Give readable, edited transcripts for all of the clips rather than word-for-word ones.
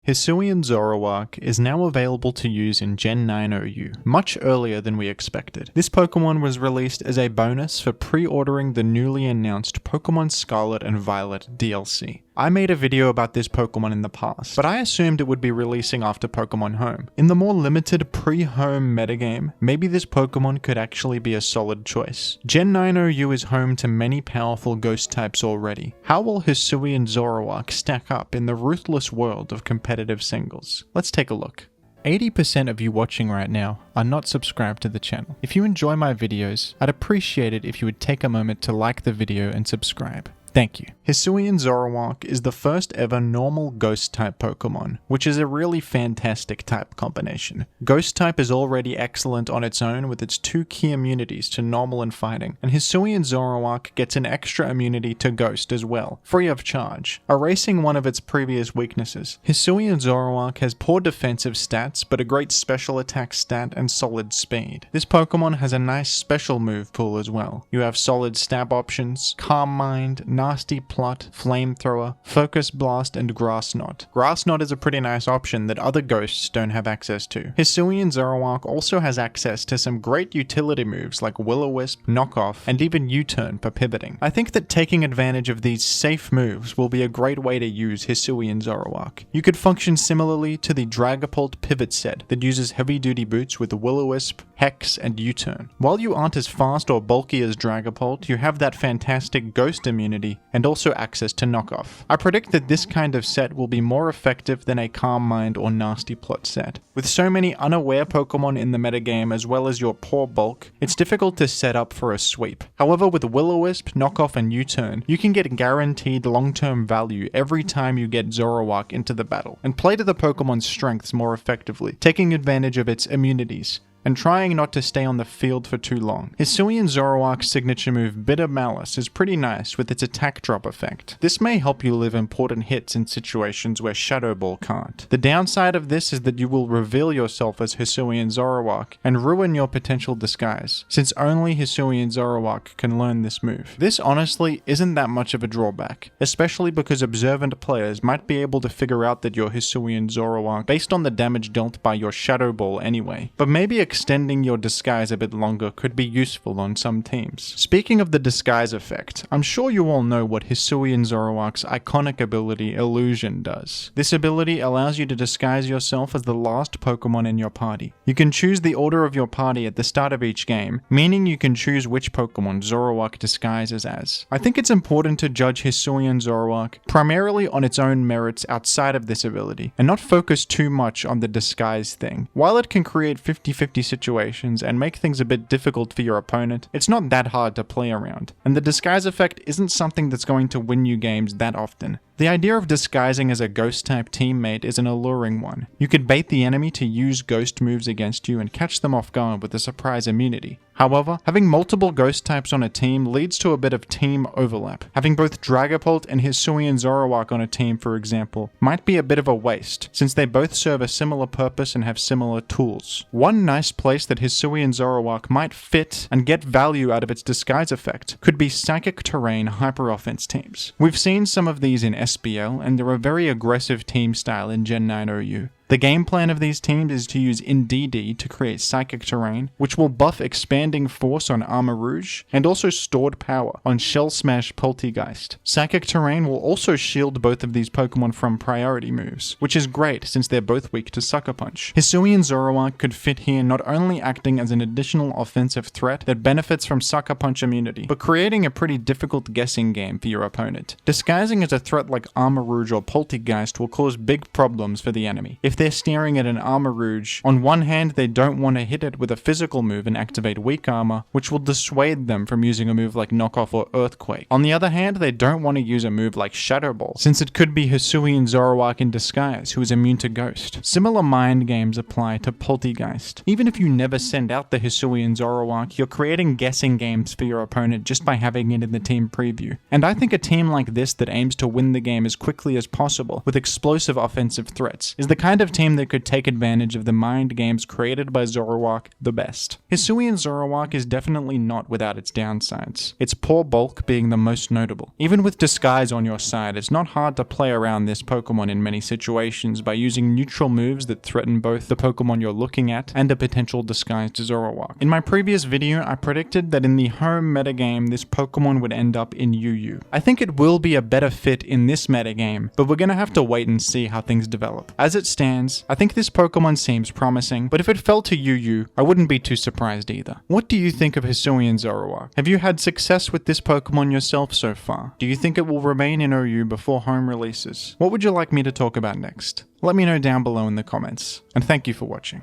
Hisuian Zoroark is now available to use in Gen 9 OU, much earlier than we expected. This Pokemon was released as a bonus for pre-ordering the newly announced Pokemon Scarlet and Violet DLC. I made a video about this Pokemon in the past, but I assumed it would be releasing after Pokemon Home. In the more limited pre-home metagame, maybe this Pokemon could actually be a solid choice. Gen 9 OU is home to many powerful ghost types already. How will Hisuian Zoroark stack up in the ruthless world of competitive singles? Let's take a look. 80% of you watching right now are not subscribed to the channel. If you enjoy my videos, I'd appreciate it if you would take a moment to like the video and subscribe. Thank you. Hisuian Zoroark is the first ever normal ghost type Pokemon, which is a really fantastic type combination. Ghost type is already excellent on its own with its 2 key immunities to normal and fighting, and Hisuian Zoroark gets an extra immunity to ghost as well, free of charge, erasing one of its previous weaknesses. Hisuian Zoroark has poor defensive stats, but a great special attack stat and solid speed. This Pokemon has a nice special move pool as well. You have solid stab options, Calm Mind, Nasty Plot, Flamethrower, Focus Blast, and Grass Knot. Grass Knot is a pretty nice option that other ghosts don't have access to. Hisuian Zoroark also has access to some great utility moves like Will-O-Wisp, Knock Off, and even U-Turn for pivoting. I think that taking advantage of these safe moves will be a great way to use Hisuian Zoroark. You could function similarly to the Dragapult pivot set that uses heavy-duty boots with Will-O-Wisp, Hex, and U-Turn. While you aren't as fast or bulky as Dragapult, you have that fantastic ghost immunity and also access to knockoff. I predict that this kind of set will be more effective than a Calm Mind or Nasty Plot set. With so many unaware Pokemon in the metagame as well as your poor bulk, it's difficult to set up for a sweep. However, with Will-O-Wisp, Knockoff, and U-Turn, you can get guaranteed long-term value every time you get Zoroark into the battle, and play to the Pokemon's strengths more effectively, taking advantage of its immunities, and trying not to stay on the field for too long. Hisuian Zoroark's signature move Bitter Malice is pretty nice with its attack drop effect. This may help you live important hits in situations where Shadow Ball can't. The downside of this is that you will reveal yourself as Hisuian Zoroark and ruin your potential disguise, since only Hisuian Zoroark can learn this move. This honestly isn't that much of a drawback, especially because observant players might be able to figure out that you're Hisuian Zoroark based on the damage dealt by your Shadow Ball anyway. But maybe extending your disguise a bit longer could be useful on some teams. Speaking of the disguise effect, I'm sure you all know what Hisuian Zoroark's iconic ability Illusion does. This ability allows you to disguise yourself as the last Pokemon in your party. You can choose the order of your party at the start of each game, meaning you can choose which Pokemon Zoroark disguises as. I think it's important to judge Hisuian Zoroark primarily on its own merits outside of this ability, and not focus too much on the disguise thing. While it can create 50-50 situations and make things a bit difficult for your opponent, it's not that hard to play around, and the disguise effect isn't something that's going to win you games that often. The idea of disguising as a ghost-type teammate is an alluring one. You could bait the enemy to use ghost moves against you and catch them off guard with a surprise immunity. However, having multiple ghost types on a team leads to a bit of team overlap. Having both Dragapult and Hisuian Zoroark on a team, for example, might be a bit of a waste, since they both serve a similar purpose and have similar tools. One nice place that Hisuian Zoroark might fit and get value out of its disguise effect could be Psychic Terrain Hyper Offense teams. We've seen some of these in SBL, and they're a very aggressive team style in Gen 9 OU. The game plan of these teams is to use InDD to create Psychic Terrain, which will buff Expanding Force on Armarouge, and also Stored Power on Shell Smash Poltegeist. Psychic Terrain will also shield both of these Pokemon from priority moves, which is great since they're both weak to Sucker Punch. Hisuian Zoroark could fit here not only acting as an additional offensive threat that benefits from Sucker Punch immunity, but creating a pretty difficult guessing game for your opponent. Disguising as a threat like Armarouge or Poltegeist will cause big problems for the enemy. If they're staring at an Armarouge, on one hand they don't want to hit it with a physical move and activate weak armor, which will dissuade them from using a move like Knockoff or Earthquake. On the other hand, they don't want to use a move like Shadow Ball, since it could be Hisuian Zoroark in disguise, who is immune to Ghost. Similar mind games apply to Poltegeist. Even if you never send out the Hisuian Zoroark, you're creating guessing games for your opponent just by having it in the team preview. And I think a team like this that aims to win the game as quickly as possible with explosive offensive threats is the kind of of team that could take advantage of the mind games created by Zoroark the best. Hisuian Zoroark is definitely not without its downsides, its poor bulk being the most notable. Even with disguise on your side, it's not hard to play around this Pokemon in many situations by using neutral moves that threaten both the Pokemon you're looking at and a potential disguised Zoroark. In my previous video, I predicted that in the home metagame, this Pokemon would end up in UU. I think it will be a better fit in this metagame, but we're gonna have to wait and see how things develop. As it stands, I think this Pokemon seems promising, but if it fell to UU, I wouldn't be too surprised either. What do you think of Hisuian Zoroark? Have you had success with this Pokemon yourself so far? Do you think it will remain in OU before home releases? What would you like me to talk about next? Let me know down below in the comments, and thank you for watching.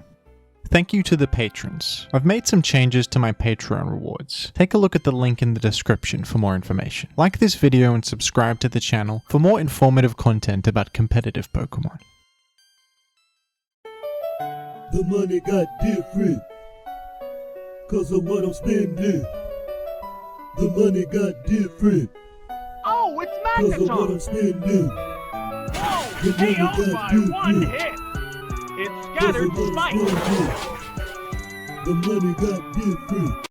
Thank you to the patrons. I've made some changes to my Patron rewards. Take a look at the link in the description for more information. Like this video and subscribe to the channel for more informative content about competitive Pokemon. The money got different, cause of what I'm spending. The money got different, Oh, it's cause of what Megaphone! I'm spending. Oh, The money KO got by one different, hit! It cause scattered of what I'm spikes! spending. The money got different.